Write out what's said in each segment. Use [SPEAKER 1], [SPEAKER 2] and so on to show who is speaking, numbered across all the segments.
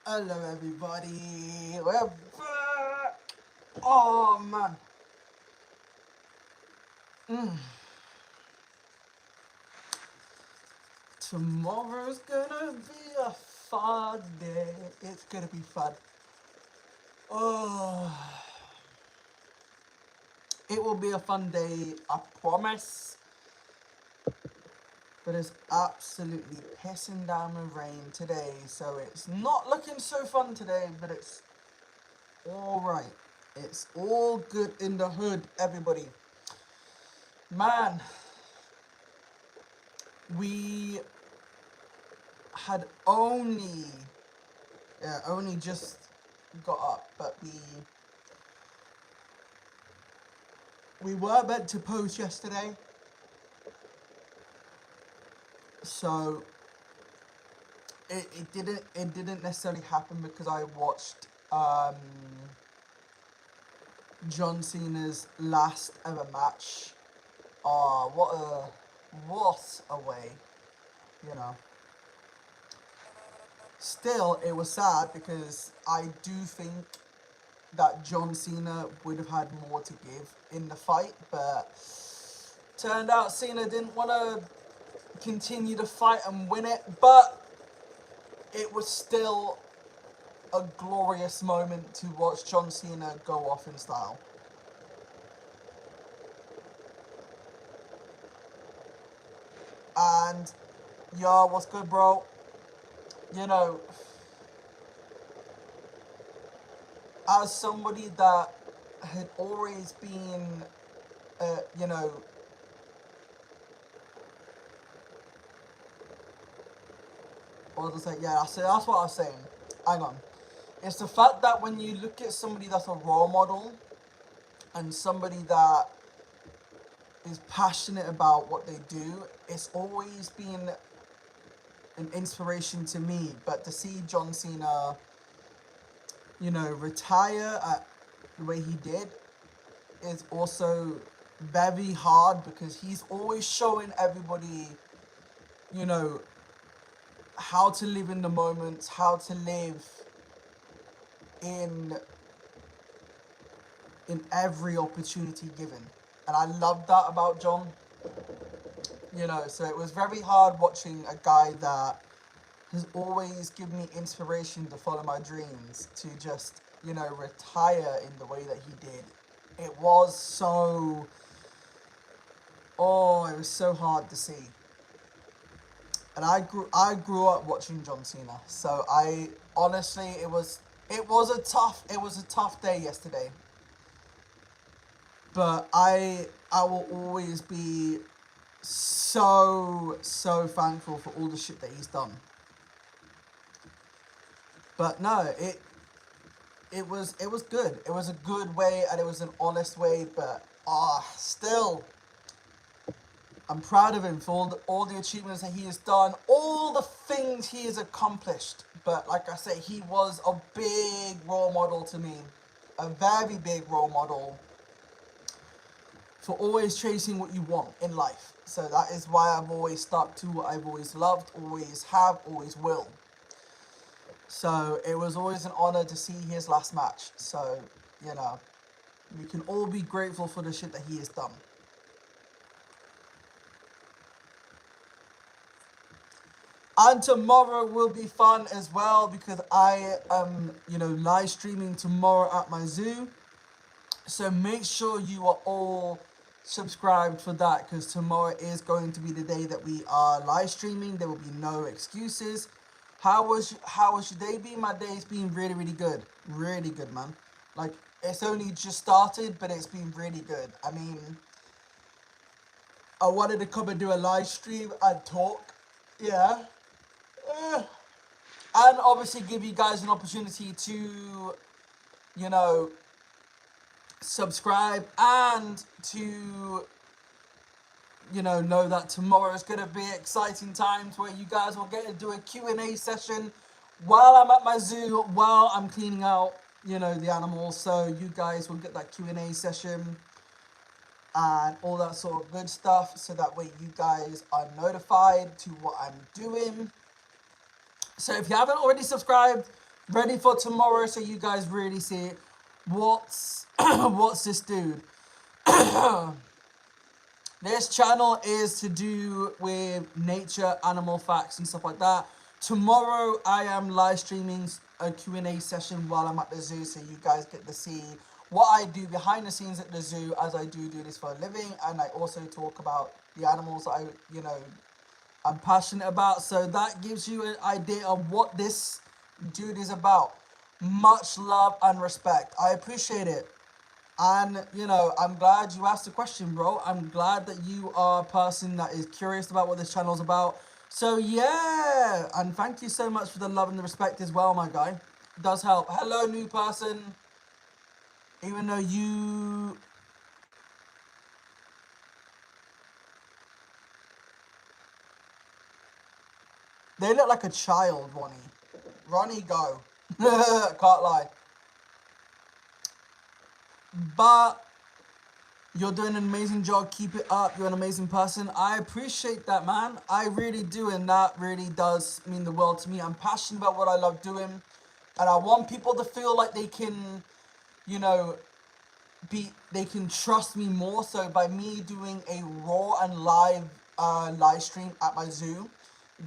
[SPEAKER 1] Hello everybody, we're back! Oh man. Tomorrow's gonna be a fun day. It's gonna be fun. Oh, it will be a fun day, I promise. But it's absolutely pissing down with rain today, so it's not looking so fun today, but it's alright. It's all good in the hood, everybody. Man, we had only just got up, but we were meant to post yesterday, so it didn't necessarily happen because I watched John Cena's last ever match. Oh, what a way, you know. Still, it was sad because I do think that John Cena would have had more to give in the fight, but turned out Cena didn't want to continue to fight and win it, but it was still a glorious moment to watch John Cena go off in style. And yo, what's good, bro? You know, as somebody that had always been, you know, what was I saying? Yeah, that's what I was saying. Hang on. It's the fact that when you look at somebody that's a role model and somebody that is passionate about what they do, it's always been an inspiration to me. But to see John Cena, you know, retire at the way he did is also very hard because he's always showing everybody, you know, how to live in the moment, how to live in every opportunity given. And I love that about John. You know, so it was very hard watching a guy that has always given me inspiration to follow my dreams to just, you know, retire in the way that he did. It was so, it was so hard to see. And I grew up watching John Cena. So I honestly it was a tough day yesterday. But I will always be so thankful for all the shit that he's done. But no, it was good. It was a good way and it was an honest way, but still I'm proud of him for all the achievements that he has done, all the things he has accomplished. But like I say, he was a big role model to me, a very big role model for always chasing what you want in life. So that is why I've always stuck to what I've always loved, always have, always will. So it was always an honor to see his last match. So, you know, we can all be grateful for the shit that he has done. And tomorrow will be fun as well because I am, you know, live streaming tomorrow at my zoo. So make sure you are all subscribed for that because tomorrow is going to be the day that we are live streaming. There will be no excuses. How was your day been? My day's been really good. Really good, man. Like it's only just started, but it's been really good. I mean, I wanted to come and do a live stream and talk. Yeah. Eh. And obviously give you guys an opportunity to, you know, subscribe and to, you know that tomorrow is going to be exciting times where you guys will get to do a Q&A session while I'm at my zoo, while I'm cleaning out, you know, the animals. So you guys will get that Q&A session and all that sort of good stuff. So that way you guys are notified to what I'm doing. So if you haven't already subscribed, Ready for tomorrow so you guys really see it. What's what's this dude? This channel is to do with nature, animal facts and stuff like that. Tomorrow I am live streaming a Q&A session while I'm at the zoo, so you guys get to see what I do behind the scenes at the zoo, as I do this for a living, and I also talk about the animals that I'm passionate about. So that gives you an idea of what this dude is about. Much love and respect. I appreciate it. And, I'm glad you asked the question, bro. I'm glad that you are a person that is curious about what this channel is about. So, yeah. And thank you so much for the love and the respect as well, my guy. It does help. Hello, new person. Even though you... They look like a child, Ronnie. Ronnie, go. Can't lie. But... You're doing an amazing job. Keep it up. You're an amazing person. I appreciate that, man. I really do, and that really does mean the world to me. I'm passionate about what I love doing, and I want people to feel like they can, you know, they can trust me more. So by me doing a raw and live stream at my zoo,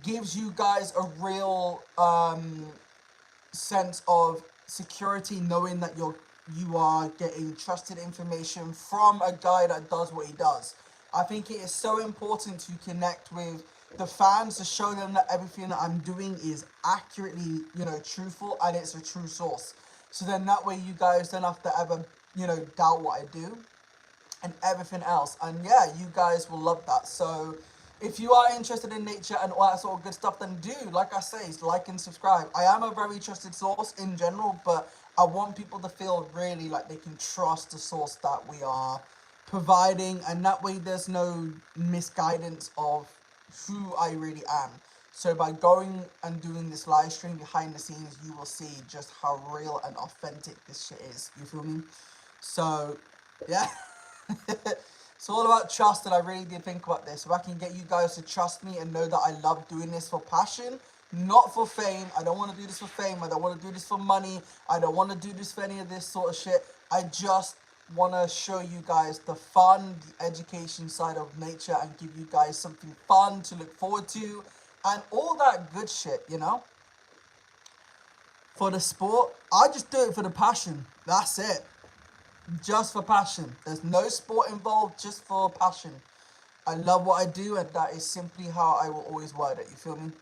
[SPEAKER 1] gives you guys a real sense of security, knowing that you are getting trusted information from a guy that does what he does. I think it is so important to connect with the fans to show them that everything that I'm doing is accurately, truthful, and it's a true source. So then that way you guys don't have to ever, doubt what I do and everything else. And yeah, you guys will love that. So if you are interested in nature and all that sort of good stuff, then do, like I say, like and subscribe. I am a very trusted source in general, but I want people to feel really like they can trust the source that we are providing, and that way there's no misguidance of who I really am. So by going and doing this live stream behind the scenes, you will see just how real and authentic this shit is. You feel me? So, yeah. It's all about trust, and I really did think about this. If I can get you guys to trust me and know that I love doing this for passion, not for fame. I don't want to do this for fame. I don't want to do this for money. I don't want to do this for any of this sort of shit. I just want to show you guys the fun, the education side of nature, and give you guys something fun to look forward to and all that good shit, For the sport, I just do it for the passion. That's it. Just for passion. There's no sport involved, just for passion. I love what I do, and that is simply how I will always word it. You feel me?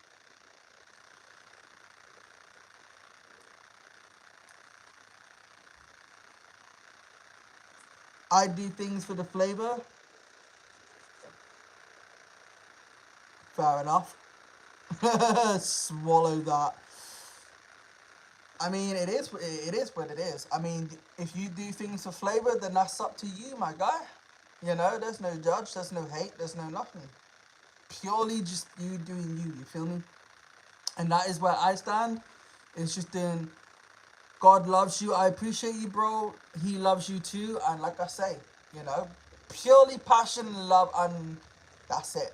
[SPEAKER 1] I do things for the flavor. Fair enough. Swallow that. I mean, it is what it is. I mean, if you do things for flavor, then that's up to you, my guy. There's no judge, there's no hate, there's no nothing. Purely just you doing you feel me? And that is where I stand. It's just doing, God loves you. I appreciate you, bro. He loves you too. And like I say, purely passion and love, and that's it.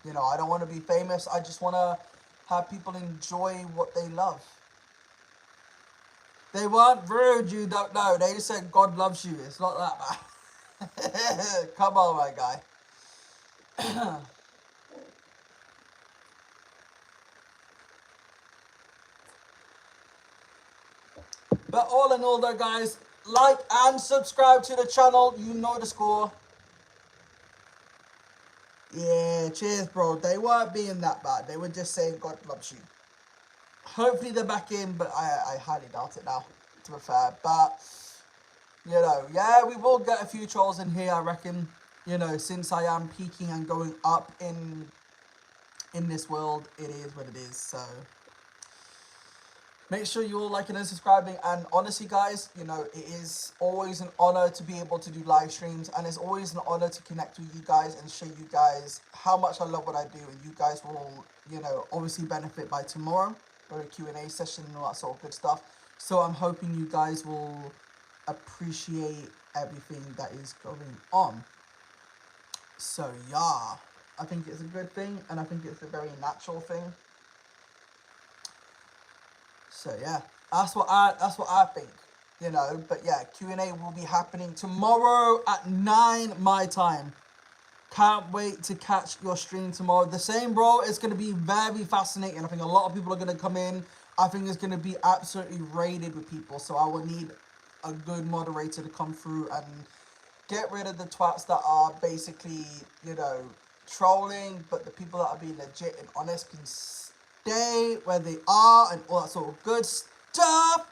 [SPEAKER 1] I don't want to be famous. I just want to have people enjoy what they love. They weren't rude, you don't know. They just said God loves you. It's not that bad. Come on, my guy. But all in all though, guys, like and subscribe to the channel. You know the score. Yeah, cheers, bro. They weren't being that bad. They were just saying God loves you. Hopefully they're back in, but I highly doubt it now, to be fair. But, yeah, we will get a few trolls in here, I reckon. Since I am peaking and going up in this world, it is what it is, so... Make sure you're all liking and subscribing, and honestly guys, it is always an honor to be able to do live streams, and it's always an honor to connect with you guys and show you guys how much I love what I do, and you guys will, obviously benefit by tomorrow, or a Q&A session and all that sort of good stuff. So I'm hoping you guys will appreciate everything that is going on. So yeah, I think it's a good thing, and I think it's a very natural thing. So yeah. That's what I think. But yeah, Q&A will be happening tomorrow at 9 my time. Can't wait to catch your stream tomorrow. The same, bro. It's going to be very fascinating. I think a lot of people are going to come in. I think it's going to be absolutely raided with people. So I will need a good moderator to come through and get rid of the twats that are basically, trolling. But the people that are being legit and honest can stay where they are and all that sort of good stuff.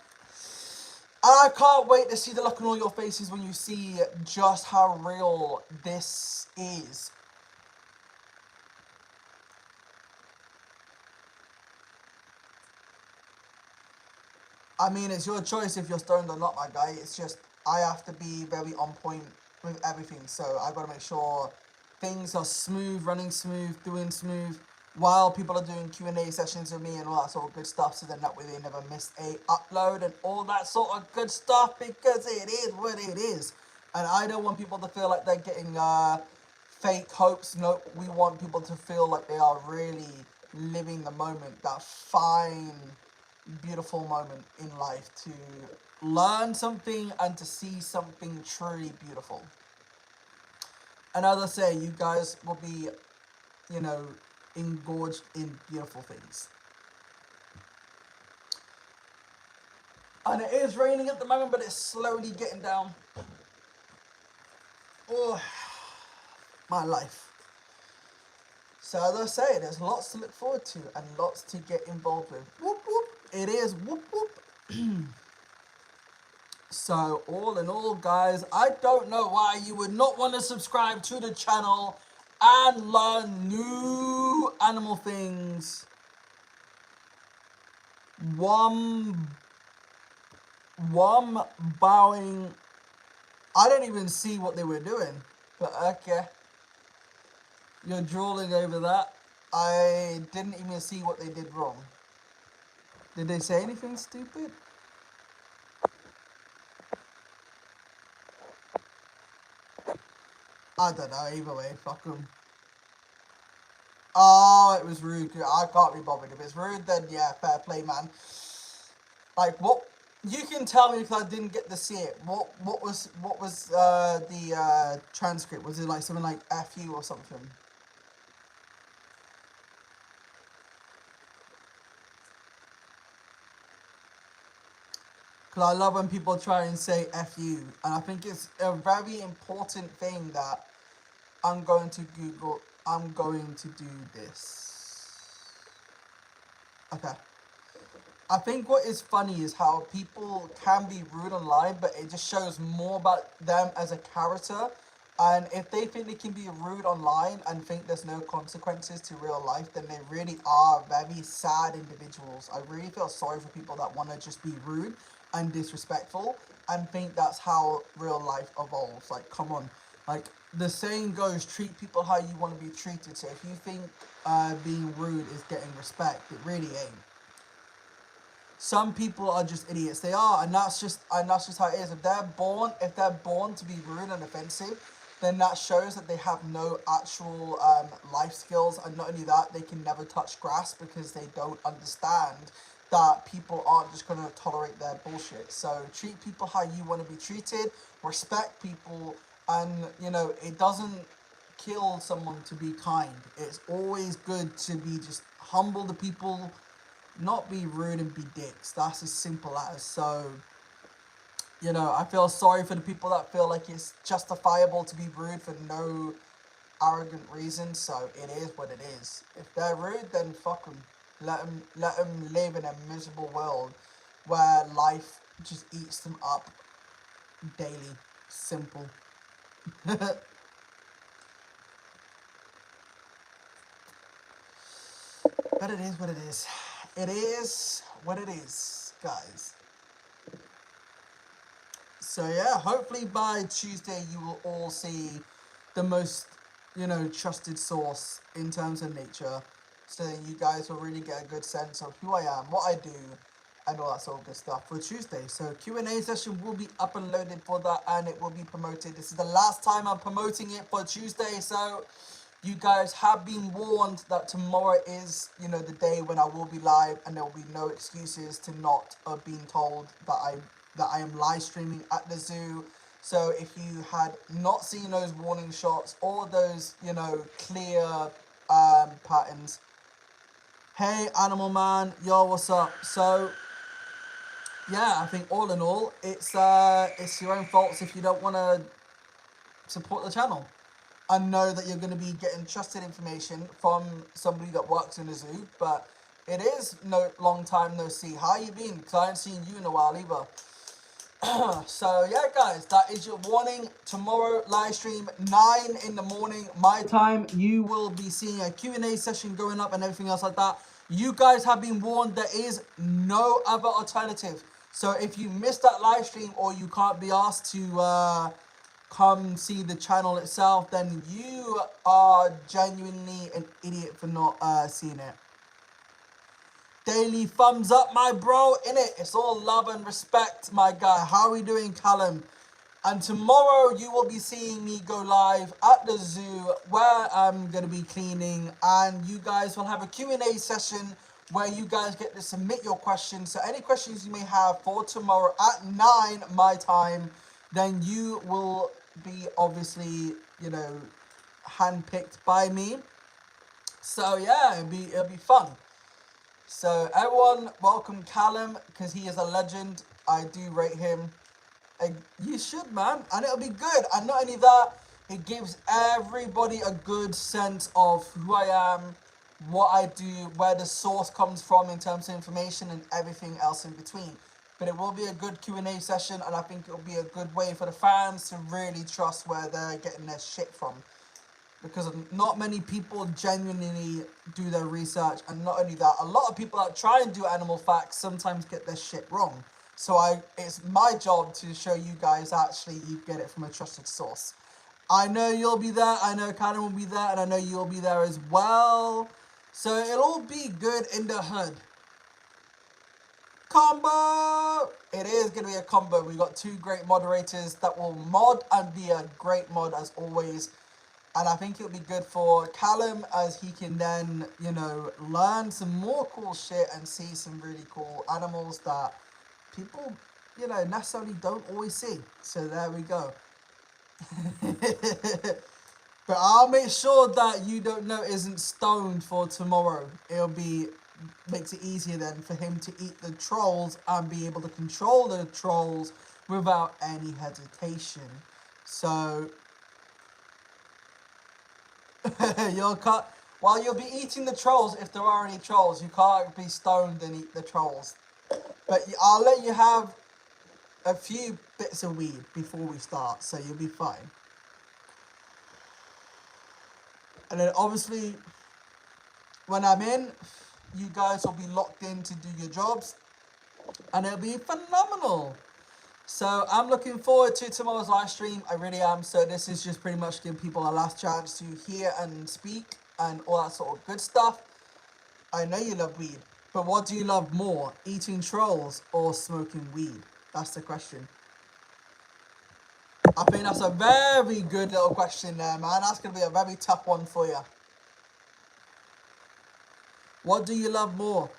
[SPEAKER 1] I can't wait to see the look on all your faces when you see just how real this is. I mean, it's your choice if you're stoned or not, my guy. It's just, I have to be very on point with everything. So I got to make sure things are smooth, running smooth, doing smooth, while people are doing Q&A sessions with me and all that sort of good stuff, so then that way they never miss a upload and all that sort of good stuff, because it is what it is. And I don't want people to feel like they're getting fake hopes. No, we want people to feel like they are really living the moment, that fine, beautiful moment in life, to learn something and to see something truly beautiful. And as I say, you guys will be, engorged in beautiful things. And it is raining at the moment, but it's slowly getting down. Oh, my life. So as I say, there's lots to look forward to and lots to get involved with. Whoop, whoop. It is whoop, whoop. So all in all, guys, I don't know why you would not want to subscribe to the channel and learn new animal things. One bowing. I don't even see what they were doing, but okay. You're drooling over that. I didn't even see what they did wrong. Did they say anything stupid? I don't know, either way, fuck them. Oh, it was rude. I can't be bothered. If it's rude, then yeah, fair play, man. Like, what? You can tell me if I didn't get to see it. What was the transcript? Was it like something like F you or something? Because I love when people try and say F you. And I think it's a very important thing that I'm going to Google. I'm going to do this. Okay. I think what is funny is how people can be rude online, but it just shows more about them as a character. And if they think they can be rude online and think there's no consequences to real life, then they really are very sad individuals. I really feel sorry for people that want to just be rude and disrespectful and think that's how real life evolves. Like, come on. Like, the saying goes, treat people how you want to be treated. So if you think being rude is getting respect, it really ain't. Some people are just idiots. They are, and that's just how it is. If they're born to be rude and offensive, then that shows that they have no actual life skills. And not only that, they can never touch grass because they don't understand that people aren't just going to tolerate their bullshit. So treat people how you want to be treated. Respect people, and it doesn't kill someone to be kind. It's always good to be just humble to people. Not be rude and be dicks. That's as simple as. So, I feel sorry for the people that feel like it's justifiable to be rude for no arrogant reason. So it is what it is. If they're rude, then fuck them. Let them live in a miserable world where life just eats them up daily. Simple. But it is what it is. It is what it is, guys. So yeah, hopefully by Tuesday you will all see the most, trusted source in terms of nature. So that you guys will really get a good sense of who I am, what I do, and all that sort of good stuff for Tuesday. So Q&A session will be up and loaded for that, and it will be promoted. This is the last time I'm promoting it for Tuesday, so You guys have been warned that tomorrow is, you know, the day when I will be live, and there will be no excuses to not being told that I am live streaming at the zoo. So if you had not seen those warning shots or those, you know, clear patterns, hey Animal Man, yo, what's up? So yeah, I think all in all, it's your own faults if you don't want to support the channel. I know that you're going to be getting trusted information from somebody that works in a zoo, but it is no long time no see. How you been? Because I haven't seen you in a while either. So yeah, guys, that is your warning. Tomorrow live stream 9 in the morning my time. You will be seeing a Q&A session going up and everything else like that. You guys have been warned. There is no other alternative. So if you missed that live stream or you can't be asked to come see the channel itself, then you are genuinely an idiot for not seeing it. Daily thumbs up, my bro, innit? It's all love and respect, my guy. How are we doing, Callum? And tomorrow you will be seeing me go live at the zoo where I'm going to be cleaning, and you guys will have a Q&A session where you guys get to submit your questions. So any questions you may have for tomorrow at 9 my time, then you will be obviously, you know, handpicked by me. So yeah, it'll be fun. So everyone, welcome Callum, because he is a legend. I do rate him. You should, man, and it'll be good. And not only that, it gives everybody a good sense of who I am, what I do, where the source comes from in terms of information, and everything else in between. But it will be a good Q&A session, and I think it will be a good way for the fans to really trust where they're getting their shit from. Because not many people genuinely do their research, and not only that, a lot of people that try and do animal facts sometimes get their shit wrong. So it's my job to show you guys actually you get it from a trusted source. I know you'll be there, I know Callum will be there, and I know you'll be there as well. So it'll all be good in the hood. Combo! It is going to be a combo. We've got two great moderators that will mod and be a great mod as always. And I think it'll be good for Callum as he can then, you know, learn some more cool shit and see some really cool animals that people, you know, necessarily don't always see. So there we go. But I'll make sure that You Don't Know isn't stoned for tomorrow. Makes it easier then for him to eat the trolls and be able to control the trolls without any hesitation. So while you'll be eating the trolls, if there are any trolls, you can't be stoned and eat the trolls. But I'll let you have a few bits of weed before we start, so you'll be fine. And then obviously, when I'm in, you guys will be locked in to do your jobs, and it'll be phenomenal. So I'm looking forward to tomorrow's live stream. I really am. So this is just pretty much giving people a last chance to hear and speak and all that sort of good stuff. I know you love weed, but what do you love more, eating trolls or smoking weed? That's the question. I think that's a very good little question there, man. That's going to be a very tough one for you. What do you love more?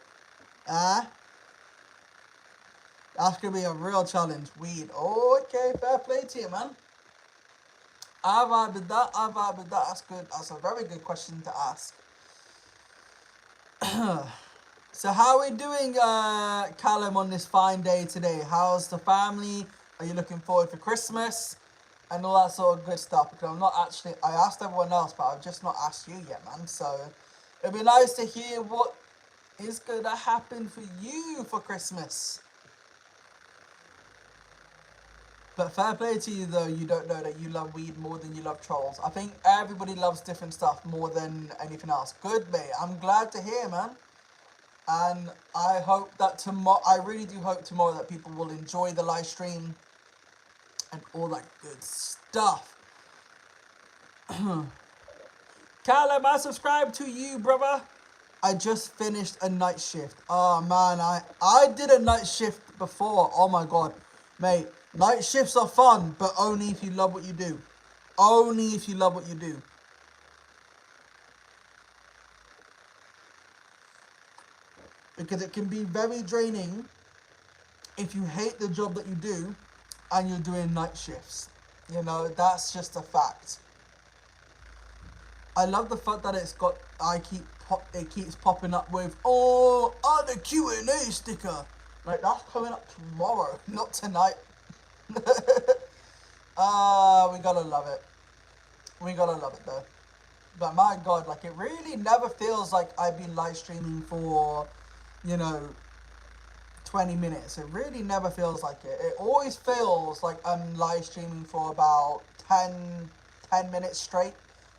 [SPEAKER 1] That's going to be a real challenge. Weed. Okay, fair play to you, man. I vibe with that. That's good. That's a very good question to ask. So how are we doing, Callum, on this fine day today? How's the family? Are you looking forward for Christmas? And all that sort of good stuff. Because I asked everyone else, but I've just not asked you yet, man. So it'd be nice to hear what is going to happen for you for Christmas. But fair play to you, though. You don't know that you love weed more than you love trolls. I think everybody loves different stuff more than anything else. Good, mate. I'm glad to hear, man. And I hope that tomorrow, I really do hope tomorrow that people will enjoy the live stream and all that good stuff. Callum, I subscribe to you, brother. I just finished a night shift. Oh, man, I did a night shift before. Oh, my God. Mate, night shifts are fun, but only if you love what you do. Only if you love what you do. because it can be very draining if you hate the job that you do and you're doing night shifts. You know, that's just a fact. I love the fact that it keeps popping up with, oh, the Q&A sticker. Like, that's coming up tomorrow, not tonight. We gotta love it. We gotta love it though. But my god, like, it really never feels like I've been live streaming for, you know, 20 minutes. It really never feels like it. It always feels like I'm live streaming for about 10 minutes straight.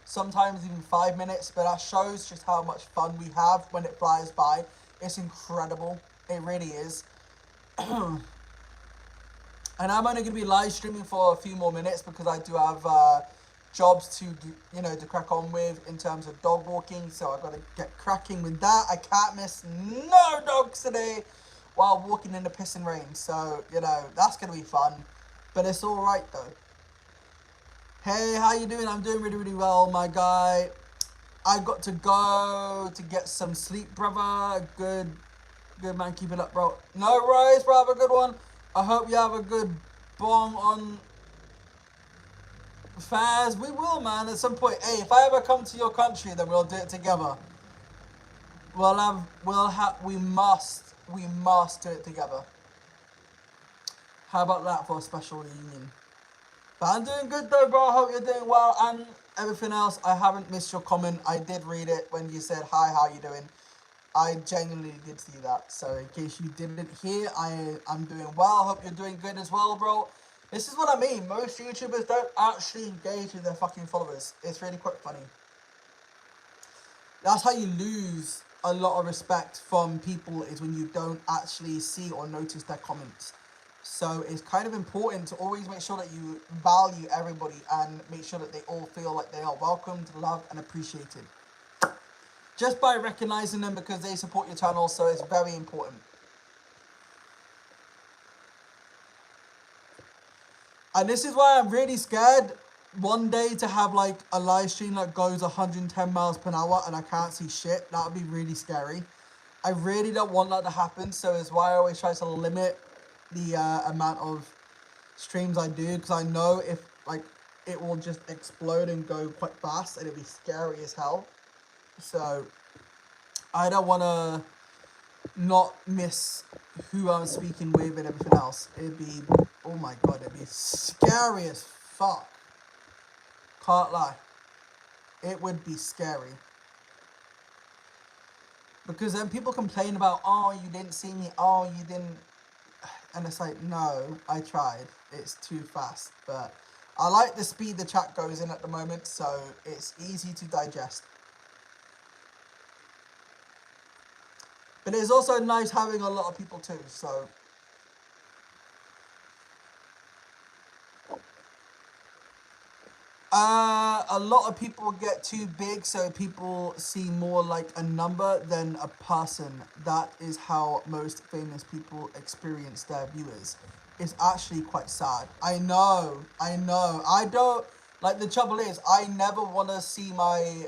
[SPEAKER 1] Sometimes even 5 minutes. But that shows just how much fun we have when it flies by. It's incredible. It really is. And I'm only going to be live streaming for a few more minutes because I do have jobs to do, to crack on with in terms of dog walking. So I've got to get cracking with that. I can't miss no dogs today while walking in the pissing rain. So, that's going to be fun. But it's all right though. Hey, how you doing? I'm doing really, really well, my guy. I got to go to get some sleep, brother. Good man, keep it up, bro. No worries, bro, have a good one. I hope you have a good bong on Faz. We will, man, at some point. Hey, if I ever come to your country, then we'll do it together. We must do it together. How about that for a special reunion? But I'm doing good though, bro. I hope you're doing well and everything else. I haven't missed your comment. I did read it when you said, hi, how you doing? I genuinely did see that. So in case you didn't hear, I'm doing well. Hope you're doing good as well, bro. This is what I mean. Most YouTubers don't actually engage with their fucking followers. It's really quite funny. That's how you lose a lot of respect from people, is when you don't actually see or notice their comments. So it's kind of important to always make sure that you value everybody and make sure that they all feel like they are welcomed, loved, and appreciated. Just by recognizing them because they support your channel, so it's very important. And this is why I'm really scared one day to have like a live stream that goes 110 miles per hour and I can't see shit. That would be really scary. I really don't want that to happen, so it's why I always try to limit the amount of streams I do, because I know if like it will just explode and go quite fast and it'll be scary as hell. So I don't want to not miss who I'm speaking with and everything else. It'd be, oh my god, it'd be scary as fuck. Can't lie. It would be scary. Because then people complain about, oh, you didn't see me, oh, you didn't. And it's like, no, I tried. It's too fast. But I like the speed the chat goes in at the moment, so it's easy to digest. But it's also nice having a lot of people too, so. A lot of people get too big, so people see more like a number than a person. That is how most famous people experience their viewers. It's actually quite sad. I know. I don't, like, the trouble is, I never want to see my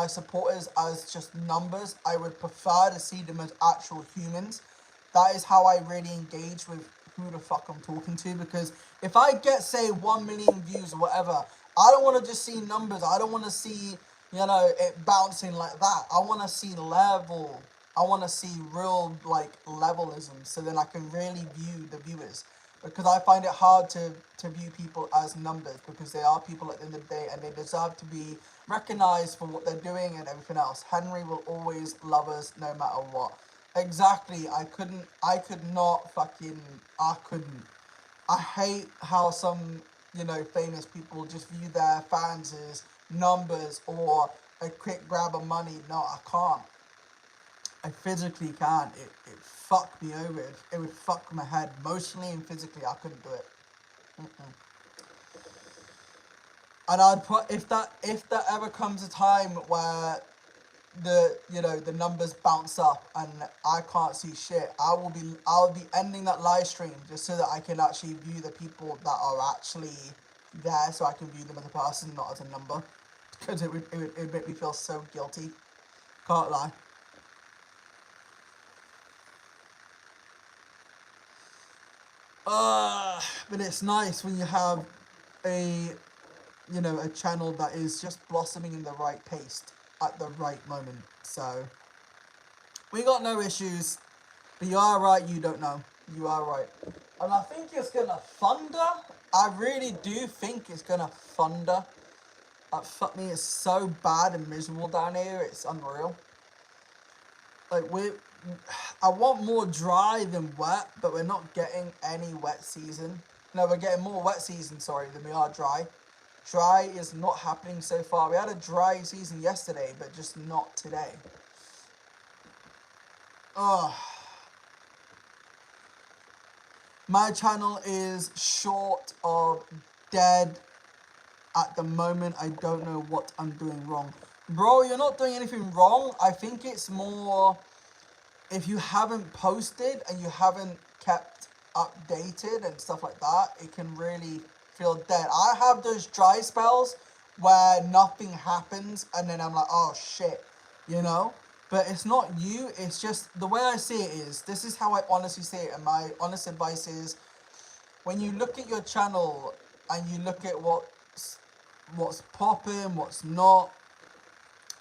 [SPEAKER 1] supporters as just numbers. I would prefer to see them as actual humans. That is how I really engage with who the fuck I'm talking to, because if I get, say, 1 million views or whatever, I don't want to just see numbers. I don't want to see, it bouncing like that. I want to see level. I want to see real, like, levelism, so then I can really view the viewers. Because I find it hard to view people as numbers, because they are people at the end of the day and they deserve to be recognized for what they're doing and everything else. Henry will always love us no matter what. Exactly. I couldn't. I hate how some, famous people just view their fans as numbers or a quick grab of money. No, I can't. I physically can't. It fucked me over. It would fuck my head. Emotionally and physically, I couldn't do it. And I'd put, if that ever comes a time where the numbers bounce up and I can't see shit, I'll be ending that live stream just so that I can actually view the people that are actually there, so I can view them as a person, not as a number, because it would make me feel so guilty. Can't lie. But it's nice when you have a, a channel that is just blossoming in the right pace at the right moment. So we got no issues. But you are right, you don't know. You are right. And I think it's gonna thunder. I really do think it's gonna thunder. Fuck me, it's so bad and miserable down here, it's unreal. Like I want more dry than wet, but we're not getting any wet season. No, we're getting more wet season, sorry, than we are dry. Dry is not happening so far. We had a dry season yesterday, but just not today. Oh. My channel is short of dead at the moment. I don't know what I'm doing wrong. Bro, you're not doing anything wrong. I think it's more if you haven't posted and you haven't kept updated and stuff like that, it can really feel dead. I have those dry spells where nothing happens and then I'm like, oh shit, you know? But it's not you, it's just the way I see it is, this is how I honestly see it, and my honest advice is when you look at your channel and you look at what's popping, what's not,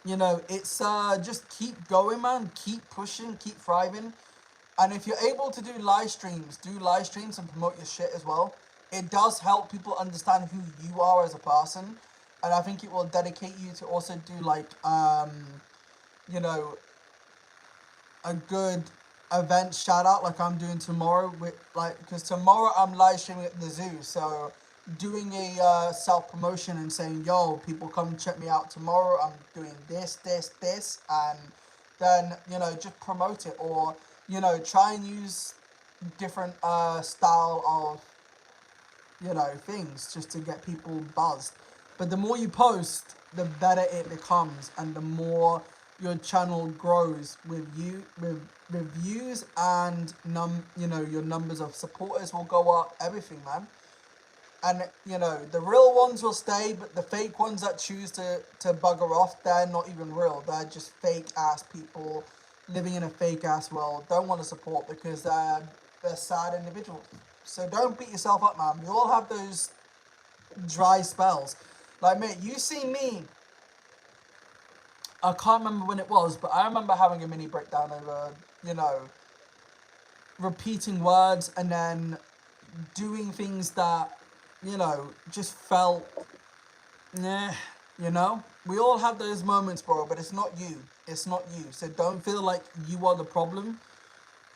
[SPEAKER 1] it's just keep going, man. Keep pushing, keep thriving. And if you're able to do live streams and promote your shit as well. It does help people understand who you are as a person. And I think it will dedicate you to also do like, a good event shout out like I'm doing tomorrow because tomorrow I'm live streaming at the zoo. So doing a self promotion and saying, yo, people come check me out tomorrow. I'm doing this, and then, just promote it, or, try and use different style of, things just to get people buzzed. But the more you post, the better it becomes, and the more your channel grows with views, and your numbers of supporters will go up, everything, man. And, the real ones will stay, but the fake ones that choose to bugger off, they're not even real. They're just fake-ass people living in a fake-ass world, don't want to support because they're sad individuals. So don't beat yourself up, man. We all have those dry spells. Like, mate, you see me, I can't remember when it was, but I remember having a mini breakdown over, repeating words and then doing things that, just felt, We all have those moments, bro, but it's not you. It's not you. So don't feel like you are the problem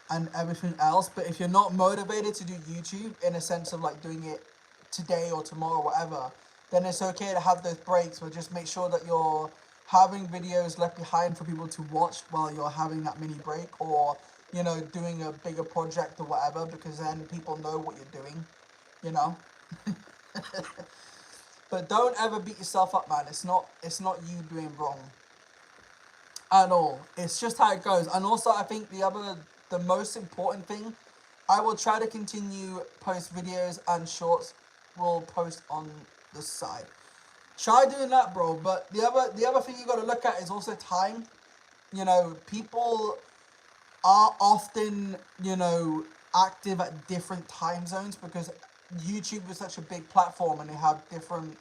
[SPEAKER 1] and everything else. But if you're not motivated to do YouTube in a sense of like doing it today or tomorrow or whatever, then it's okay to have those breaks, but just make sure that you're having videos left behind for people to watch while you're having that mini break, or, doing a bigger project or whatever, because then people know what you're doing, But don't ever beat yourself up, man. It's not you doing wrong at all. It's just how it goes. And also, I think the most important thing, I will try to continue post videos and shorts will post on the side. Try doing that, bro. But the other thing you got to look at is also time. People are often, active at different time zones because YouTube is such a big platform and they have different,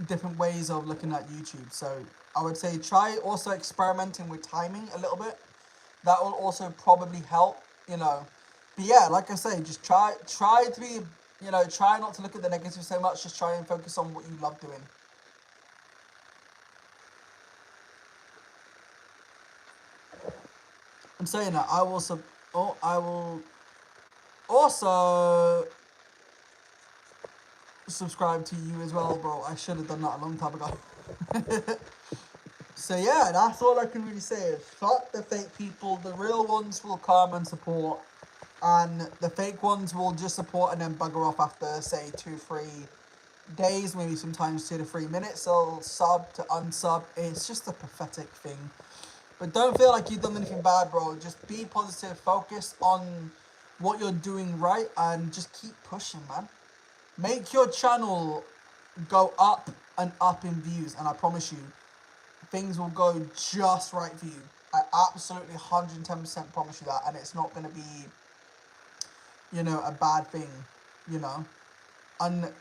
[SPEAKER 1] different ways of looking at YouTube. So I would say try also experimenting with timing a little bit. That will also probably help, But yeah, like I say, just try to be, try not to look at the negative so much. Just try and focus on what you love doing. I'm saying that I will also subscribe to you as well, bro. I should have done that a long time ago. So yeah, that's all I can really say. Fuck the fake people. The real ones will come and support, and the fake ones will just support and then bugger off after, say, 2-3 days, maybe sometimes 2 to 3 minutes. They'll sub to unsub. It's just a pathetic thing. But don't feel like you've done anything bad, bro. Just be positive, focus on what you're doing right, and just keep pushing, man. Make your channel go up and up in views, and I promise you, things will go just right for you. I absolutely 110% promise you that, and it's not going to be, you know, a bad thing, you know. And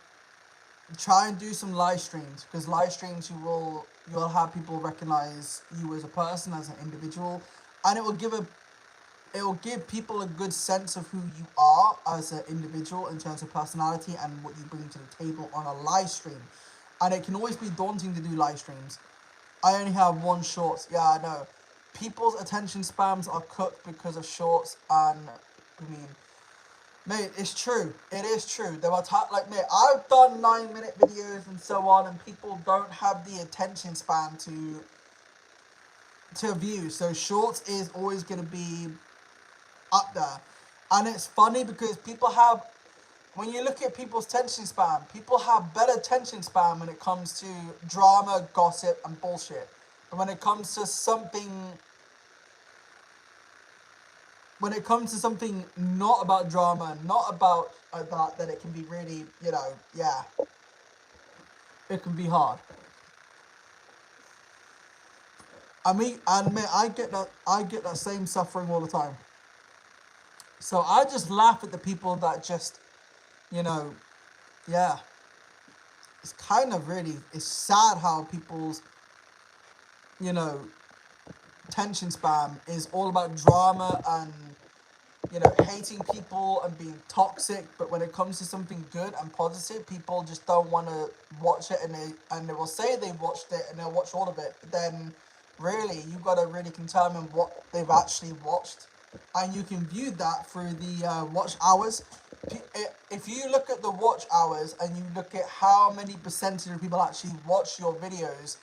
[SPEAKER 1] try and do some live streams, because live streams you'll have people recognize you as a person, as an individual, and it will give people a good sense of who you are as an individual in terms of personality and what you bring to the table on a live stream. And it can always be daunting to do live streams. I only have one shorts. Yeah, I know. People's attention spans are cooked because of shorts, and I mean, mate, it's true. It is true. There are like, mate, I've done 9-minute videos and so on, and people don't have the attention span to view. So shorts is always going to be up there. And it's funny because when you look at people's attention span, people have better attention span when it comes to drama, gossip, and bullshit. But when it comes to something not about drama, not about that, then it can be really, you know, yeah, it can be hard. I mean, I get that same suffering all the time. So I just laugh at the people that just, you know, yeah. It's kind of it's sad how people's, you know, attention span is all about drama and, you know, hating people and being toxic. But when it comes to something good and positive, people just don't want to watch it, and they will say they watched it and they'll watch all of it. But then, really, you got to really determine what they've actually watched, and you can view that through the watch hours. If you look at the watch hours and you look at how many percentage of people actually watch your videos,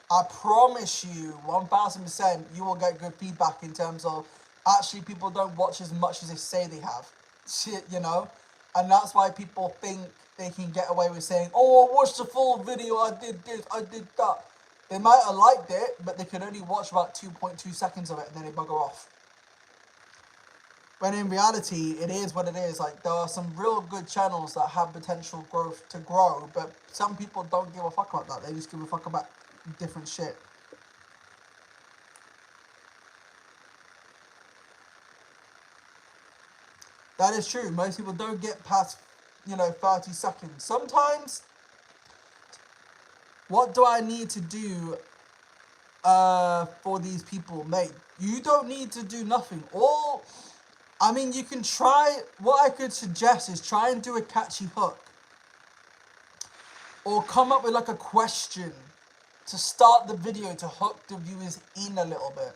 [SPEAKER 1] I promise you 1000% you will get good feedback in terms of actually people don't watch as much as they say they have. Shit, you know? And that's why people think they can get away with saying, oh, I watched the full video, I did this, I did that. They might have liked it, but they could only watch about 2.2 seconds of it and then they bugger off. When in reality, it is what it is. Like, there are some real good channels that have potential growth to grow, but some people don't give a fuck about that. They just give a fuck about different shit. That is true. Most people don't get past, you know, 30 seconds. Sometimes, what do I need to do for these people? Mate, you don't need to do nothing. You can try, what I could suggest is try and do a catchy hook. Or come up with like a question to start the video to hook the viewers in a little bit.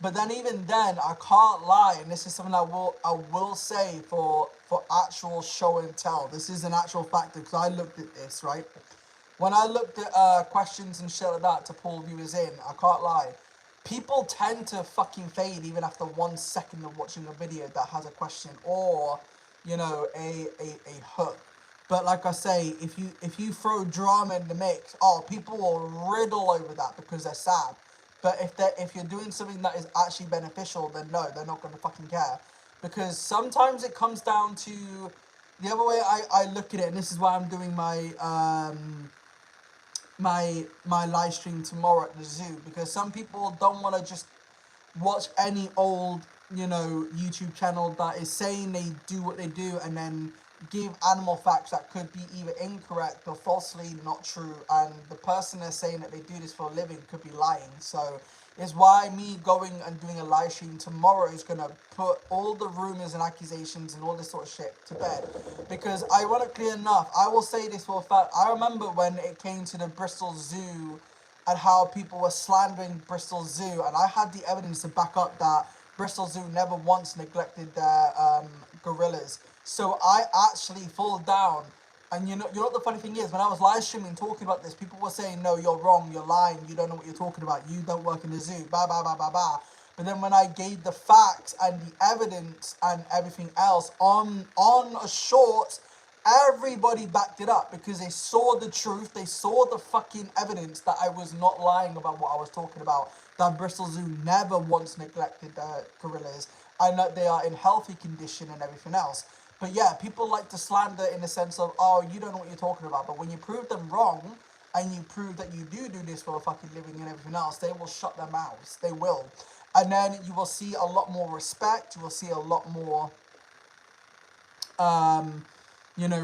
[SPEAKER 1] But then even then, I can't lie, and this is something I will say for actual show and tell. This is an actual factor, because I looked at this, right? When I looked at questions and shit like that to pull viewers in, I can't lie. People tend to fucking fade even after 1 second of watching a video that has a question or, you know, a hook. But like I say, if you throw drama in the mix, people will riddle over that because they're sad. But if you're doing something that is actually beneficial, then no, they're not going to fucking care. Because sometimes it comes down to the other way I look at it, and this is why I'm doing my my live stream tomorrow at the zoo, because some people don't want to just watch any old, you know, YouTube channel that is saying they do what they do and then give animal facts that could be either incorrect or falsely not true, and the person that's saying that they do this for a living could be lying. So it's why me going and doing a live stream tomorrow is going to put all the rumors and accusations and all this sort of shit to bed. Because ironically enough, I will say this for a fact, I remember when it came to the Bristol Zoo and how people were slandering Bristol Zoo, and I had the evidence to back up that Bristol Zoo never once neglected their gorillas. So I actually fall down, and you know what the funny thing is, when I was live streaming talking about this, people were saying, no, you're wrong, you're lying, you don't know what you're talking about, you don't work in the zoo, blah, blah, blah, blah, blah. But then when I gave the facts and the evidence and everything else on a short, everybody backed it up because they saw the truth, they saw the fucking evidence that I was not lying about what I was talking about, that Bristol Zoo never once neglected their gorillas, and that they are in healthy condition and everything else. But yeah, people like to slander in the sense of, oh, you don't know what you're talking about. But when you prove them wrong, and you prove that you do this for a fucking living and everything else, they will shut their mouths. They will. And then you will see a lot more respect. You will see a lot more,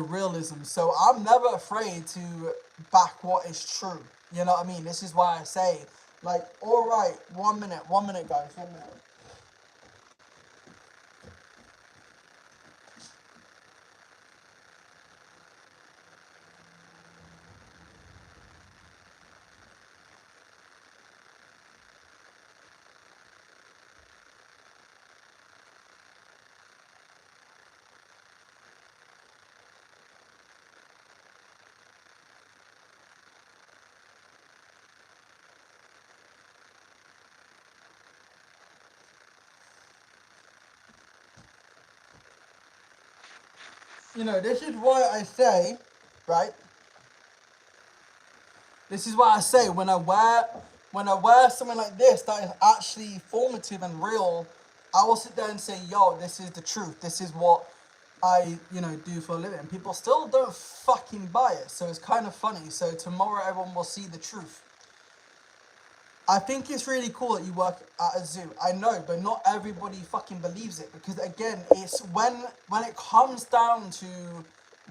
[SPEAKER 1] realism. So I'm never afraid to back what is true. You know what I mean? This is why I say, like, all right, 1 minute, guys, 1 minute. This is why I say, right? This is why I say when I wear something like this that is actually formative and real, I will sit there and say, yo, this is the truth. This is what I, do for a living. People still don't fucking buy it, so it's kind of funny. So tomorrow everyone will see the truth. I think it's really cool that you work at a zoo. I know, but not everybody fucking believes it, because again, it's when it comes down to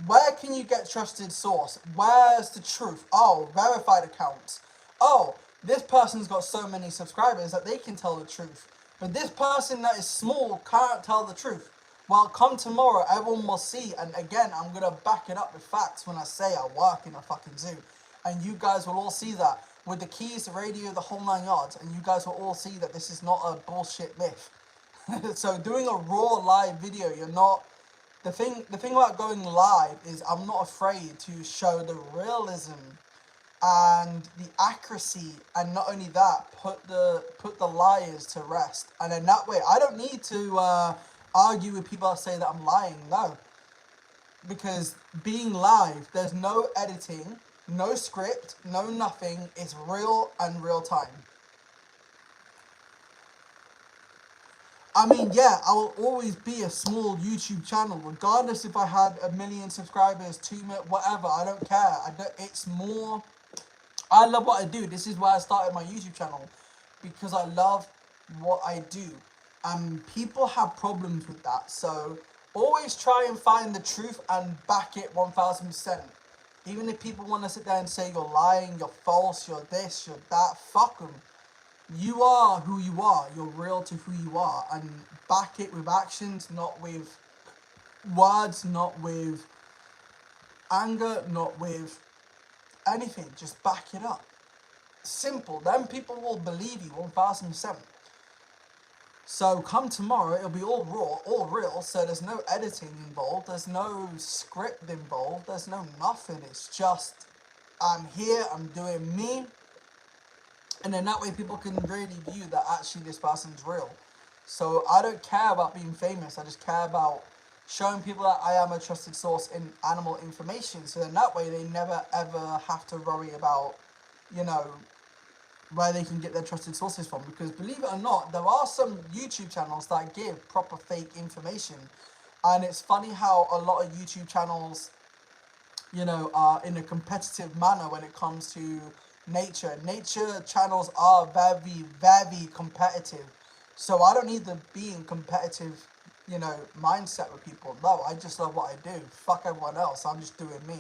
[SPEAKER 1] where can you get trusted source? Where's the truth? Oh, verified accounts. Oh, this person's got so many subscribers that they can tell the truth. But this person that is small can't tell the truth. Well, come tomorrow, everyone will see, and again, I'm gonna back it up with facts when I say I work in a fucking zoo. And you guys will all see that with the keys, the radio, the whole 9 yards, and you guys will all see that this is not a bullshit myth. So doing a raw live video, you're not, the thing about going live is I'm not afraid to show the realism and the accuracy, and not only that, put the liars to rest. And in that way, I don't need to argue with people that say that I'm lying. No, because being live, there's no editing, no script, no nothing. It's real and real time. I mean, yeah, I will always be a small YouTube channel, regardless if I had 1 million subscribers, 2 million, whatever. I don't care. It's more. I love what I do. This is why I started my YouTube channel, because I love what I do. People have problems with that. So always try and find the truth and back it 1000%. Even if people want to sit there and say you're lying, you're false, you're this, you're that, fuck them. You are who you are. You're real to who you are, and back it with actions, not with words, not with anger, not with anything. Just back it up. Simple. Then people will believe you 1000%. So come tomorrow, it'll be all raw, all real. So there's no editing involved. There's no script involved. There's no nothing. It's just I'm here. I'm doing me. And then that way people can really view that actually this person's real. So I don't care about being famous. I just care about showing people that I am a trusted source in animal information. So then that way they never ever have to worry about, where they can get their trusted sources from. Because believe it or not, there are some YouTube channels that give proper fake information. And it's funny how a lot of YouTube channels, are in a competitive manner when it comes to nature. Nature channels are very, very competitive. So I don't need to be in competitive, mindset with people. No, I just love what I do. Fuck everyone else. I'm just doing me.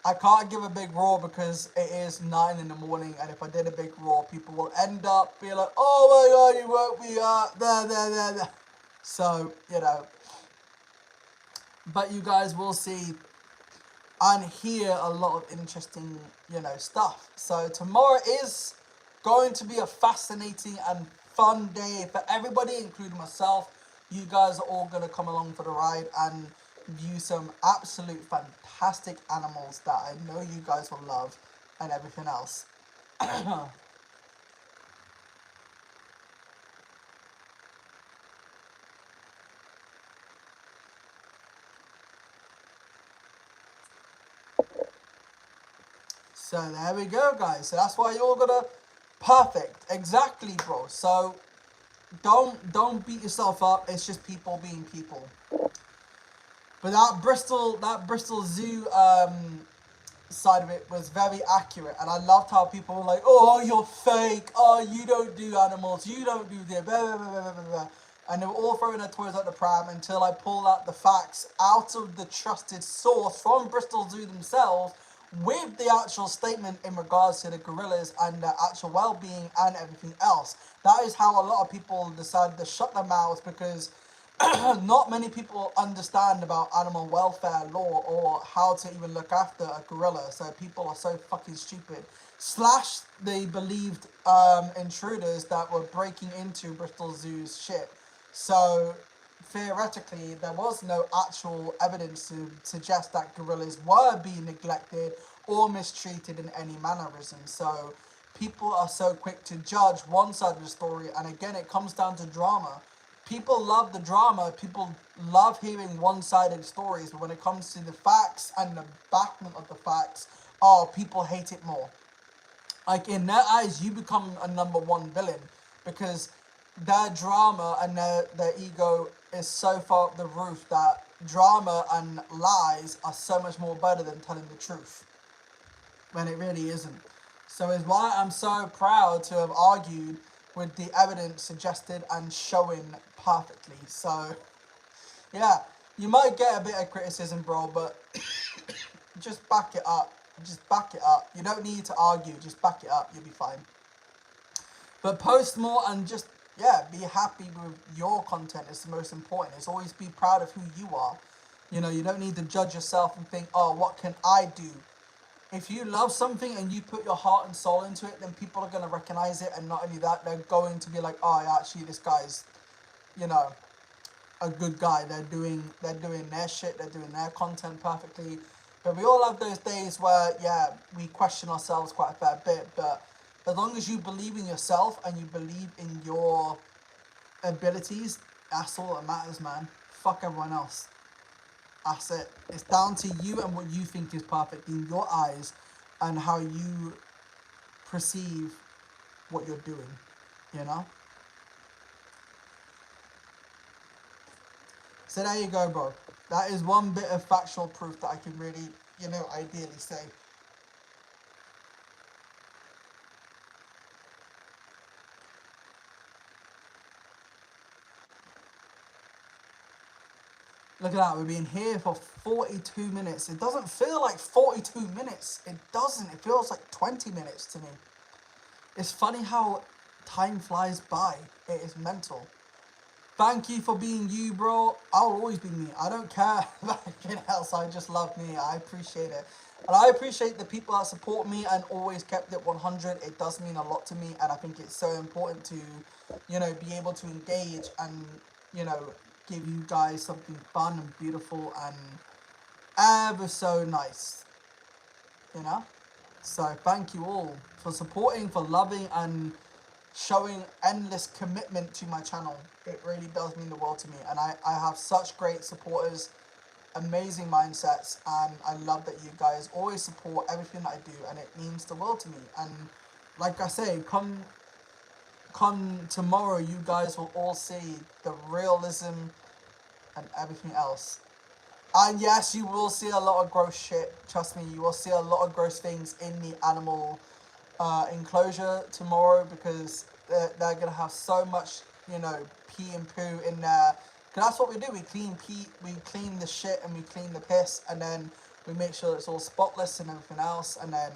[SPEAKER 1] I can't give a big roar because it is 9 in the morning, and if I did a big roar, people will end up being like, oh my god, you woke me up, there. So, but you guys will see and hear a lot of interesting, stuff. So tomorrow is going to be a fascinating and fun day for everybody, including myself. You guys are all going to come along for the ride and view some absolute fantastic animals that I know you guys will love and everything else. So there we go, guys. So that's why you're gonna perfect. Exactly, bro. So don't beat yourself up. It's just people being people. But that Bristol Zoo side of it was very accurate, and I loved how people were like, "Oh, you're fake. Oh, you don't do animals. You don't do this." Blah, blah, blah, blah, blah, blah. And they were all throwing their toys at the pram until I pulled out the facts out of the trusted source from Bristol Zoo themselves with the actual statement in regards to the gorillas and their actual well-being and everything else. That is how a lot of people decided to shut their mouths, because not many people understand about animal welfare law or how to even look after a gorilla. So people are so fucking stupid. Slash, they believed intruders that were breaking into Bristol Zoo's shit. So theoretically, there was no actual evidence to suggest that gorillas were being neglected or mistreated in any mannerism. So people are so quick to judge one side of the story, and again, it comes down to drama. People love the drama. People love hearing one-sided stories, but when it comes to the facts and the backment of the facts, oh, people hate it more. Like, in their eyes, you become a number one villain, because their drama and their ego is so far up the roof that drama and lies are so much more better than telling the truth, when it really isn't. So it's why I'm so proud to have argued with the evidence suggested and showing perfectly. So, yeah, you might get a bit of criticism, bro, but just back it up. Just back it up. You don't need to argue. Just back it up. You'll be fine. But post more and just, yeah, be happy with your content is the most important. It's always be proud of who you are. You know, you don't need to judge yourself and think, oh, what can I do? If you love something and you put your heart and soul into it, then people are going to recognize it. And not only that, they're going to be like, oh, actually, this guy's, you know, a good guy. They're doing their shit. They're doing their content perfectly. But we all have those days where, yeah, we question ourselves quite a fair bit. But as long as you believe in yourself and you believe in your abilities, that's all that matters, man. Fuck everyone else. That's it. It's down to you and what you think is perfect in your eyes and how you perceive what you're doing, you know? So there you go, bro. That is one bit of factual proof that I can really, you know, ideally say. Look at that, we've been here for 42 minutes. It doesn't feel like 42 minutes. It doesn't. It feels like 20 minutes to me. It's funny how time flies by. It is mental. Thank you for being you, bro. I'll always be me. I don't care about anything else. I just love me. I appreciate it. And I appreciate the people that support me and always kept it 100. It does mean a lot to me. And I think it's so important to, you know, be able to engage and, you know, give you guys something fun and beautiful and ever so nice. You know? So thank you all for supporting, for loving, and showing endless commitment to my channel. It really does mean the world to me, and I have such great supporters, amazing mindsets, and I love that you guys always support everything that I do, and it means the world to me. And like I say, come tomorrow, you guys will all see the realism and everything else. And yes, you will see a lot of gross shit. Trust me, you will see a lot of gross things in the animal enclosure tomorrow, because they're gonna have so much, you know, pee and poo in there. Because that's what we do. We clean pee, we clean the shit, and we clean the piss, and then we make sure it's all spotless and everything else, and then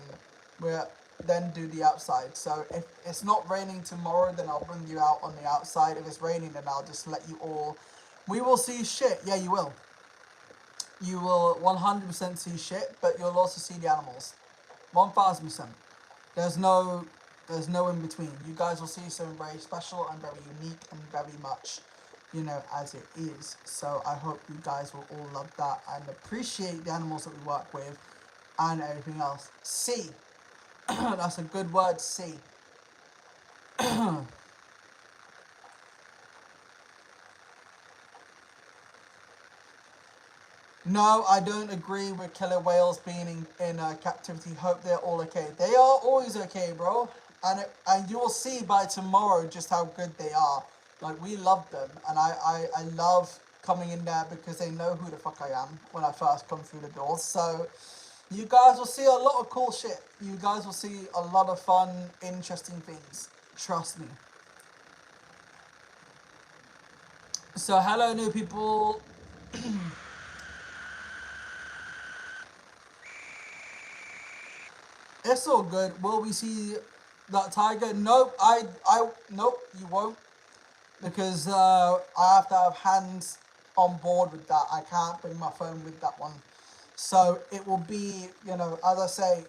[SPEAKER 1] we're then do the outside. So if it's not raining tomorrow, then I'll bring you out on the outside. If it's raining, then I'll just let you all. We will see shit. Yeah, you will. You will 100% see shit, but you'll also see the animals. 1000%. There's no in between. You guys will see something very special and very unique and very much, you know, as it is. So I hope you guys will all love that and appreciate the animals that we work with and everything else. See. That's a good word, see. No, I don't agree with killer whales being in captivity. Hope they're all okay. They are always okay, bro. And you will see by tomorrow just how good they are. Like, we love them. And I love coming in there because they know who the fuck I am when I first come through the doors. So you guys will see a lot of cool shit. You guys will see a lot of fun, interesting things. Trust me. So hello new people. It's all good. Will we see that tiger? Nope. Nope. You won't, because I have to have hands on board with that. I can't bring my phone with that one. So it will be, you know, as I say,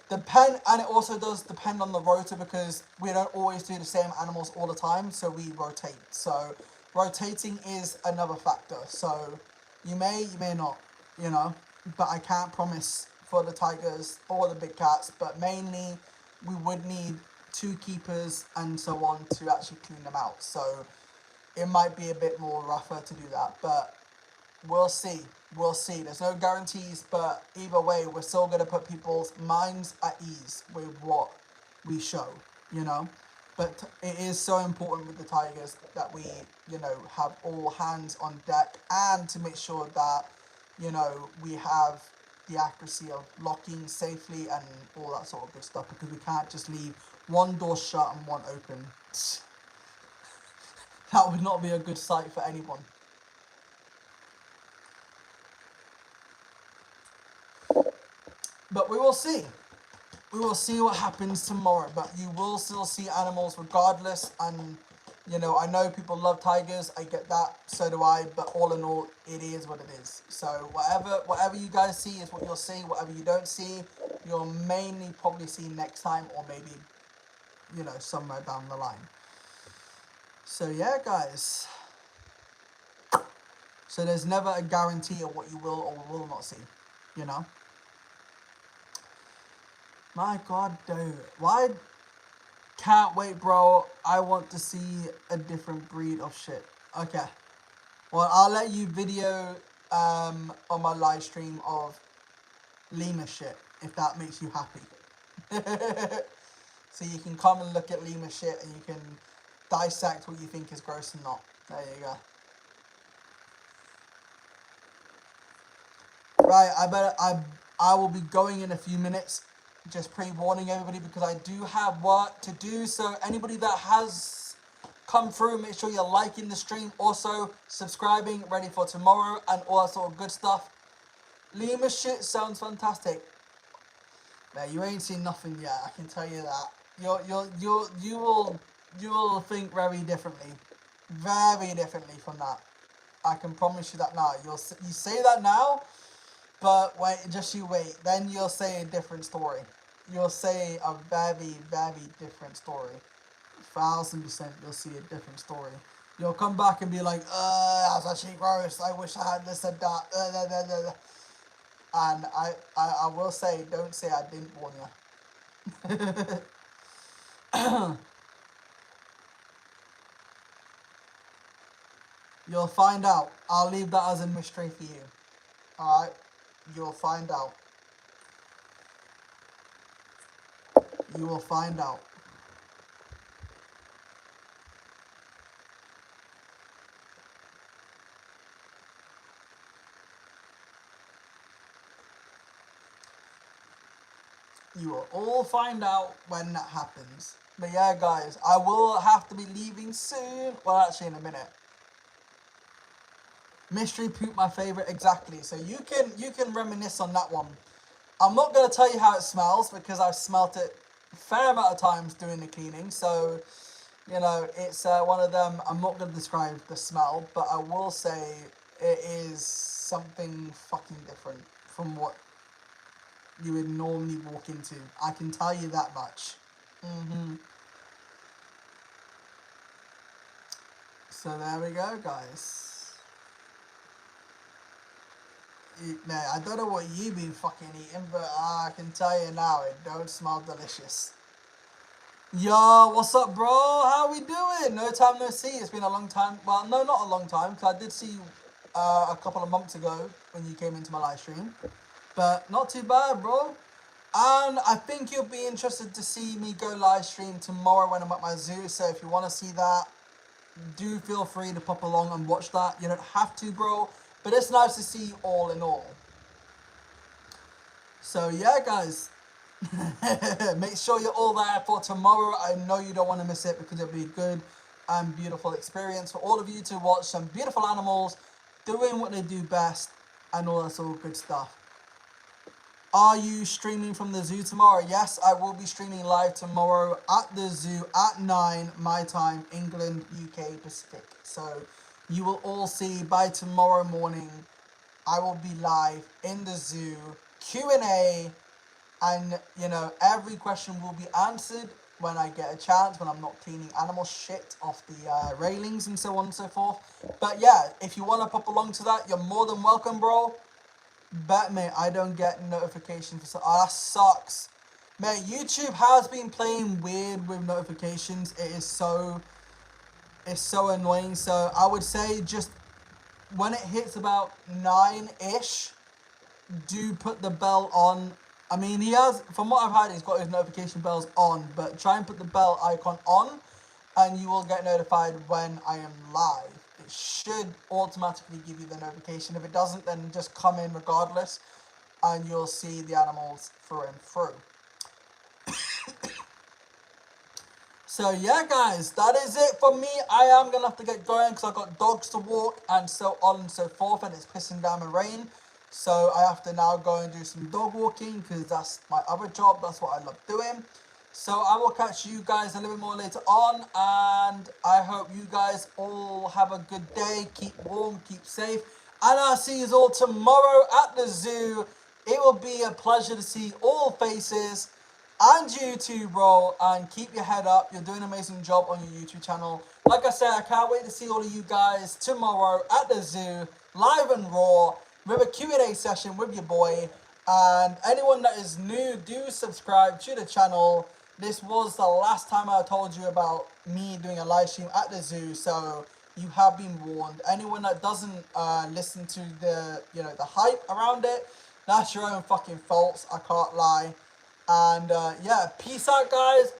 [SPEAKER 1] depend, and it also does depend on the rota because we don't always do the same animals all the time. So we rotate. So rotating is another factor. So you may not, you know, but I can't promise for the tigers or the big cats, but mainly we would need 2 keepers and so on to actually clean them out. So it might be a bit more rougher to do that, but we'll see. We'll see. There's no guarantees, but either way, we're still going to put people's minds at ease with what we show, you know. But it is so important with the tigers that we, you know, have all hands on deck and to make sure that, you know, we have the accuracy of locking safely and all that sort of good stuff, because we can't just leave one door shut and one open. That would not be a good sight for anyone. But we will see. We will see what happens tomorrow. But you will still see animals regardless. And, you know, I know people love tigers. I get that. So do I. But all in all, it is what it is. So whatever you guys see is what you'll see. Whatever you don't see, you'll mainly probably see next time, or maybe, you know, somewhere down the line. So yeah, guys. So there's never a guarantee of what you will or will not see, you know. My God, dude. Why? Can't wait, bro. I want to see a different breed of shit. Okay. Well, I'll let you video on my live stream of lemur shit, if that makes you happy. So you can come and look at lemur shit and you can dissect what you think is gross and not. There you go. Right, I will be going in a few minutes. Just pre-warning everybody because I do have work to do. So anybody that has come through, make sure you're liking the stream. Also subscribing, ready for tomorrow and all that sort of good stuff. Lemur shit sounds fantastic. Man, you ain't seen nothing yet. I can tell you that. You will think very differently from that. I can promise you that now. You say that now. But wait, just you wait. Then you'll say a different story. You'll say a very, very different story. 1000% you'll see a different story. You'll come back and be like, that's actually gross. I wish I had this and that. And I will say, don't say I didn't warn you. You'll find out. I'll leave that as a mystery for you. Alright? You'll find out. You will find out. You will all find out when that happens. But yeah, guys, I will have to be leaving soon. Well, actually, in a minute. Mystery poop, my favorite, exactly. So you can reminisce on that one. I'm not gonna tell you how it smells because I've smelt it a fair amount of times doing the cleaning. So you know it's one of them. I'm not gonna describe the smell, but I will say it is something fucking different from what you would normally walk into. I can tell you that much. So there we go, guys. Man, I don't know what you been fucking eating, but I can tell you now, it don't smell delicious. Yo, what's up, bro? How we doing? No time no see. It's been a long time. Well, no, not a long time, because I did see you a couple of months ago when you came into my live stream. But not too bad, bro. And I think you'll be interested to see me go live stream tomorrow when I'm at my zoo. So if you want to see that, do feel free to pop along and watch that. You don't have to, bro, but it's nice to see you all in all. So yeah, guys, make sure you're all there for tomorrow. I know you don't want to miss it because it'll be a good and beautiful experience for all of you to watch some beautiful animals doing what they do best and all that sort of good stuff. Are you streaming from the zoo tomorrow? Yes, I will be streaming live tomorrow at the zoo at 9 my time, England, UK, Pacific. So you will all see by tomorrow morning, I will be live in the zoo, Q&A, and, you know, every question will be answered when I get a chance, when I'm not cleaning animal shit off the railings and so on and so forth. But yeah, if you want to pop along to that, you're more than welcome, bro. But mate, I don't get notifications. Oh, that sucks. Mate, YouTube has been playing weird with notifications. It's so annoying. So I would say just when it hits about 9-ish, do put the bell on. I mean, he has, from what I've heard, he's got his notification bells on, but try and put the bell icon on, and you will get notified when I am live. It should automatically give you the notification. If it doesn't, then just come in regardless, and you'll see the animals through and through. So yeah, guys, that is it for me. I am going to have to get going because I've got dogs to walk and so on and so forth, and it's pissing down the rain. So I have to now go and do some dog walking because that's my other job. That's what I love doing. So I will catch you guys a little bit more later on, and I hope you guys all have a good day. Keep warm, keep safe, and I'll see you all tomorrow at the zoo. It will be a pleasure to see all faces. And you too, bro, and keep your head up. You're doing an amazing job on your YouTube channel. Like I said, I can't wait to see all of you guys tomorrow at the zoo, live and raw, with a Q&A session with your boy. And anyone that is new, do subscribe to the channel. This was the last time I told you about me doing a live stream at the zoo, so you have been warned. Anyone that doesn't listen to the hype around it, that's your own fucking faults. I can't lie. And yeah, peace out, guys.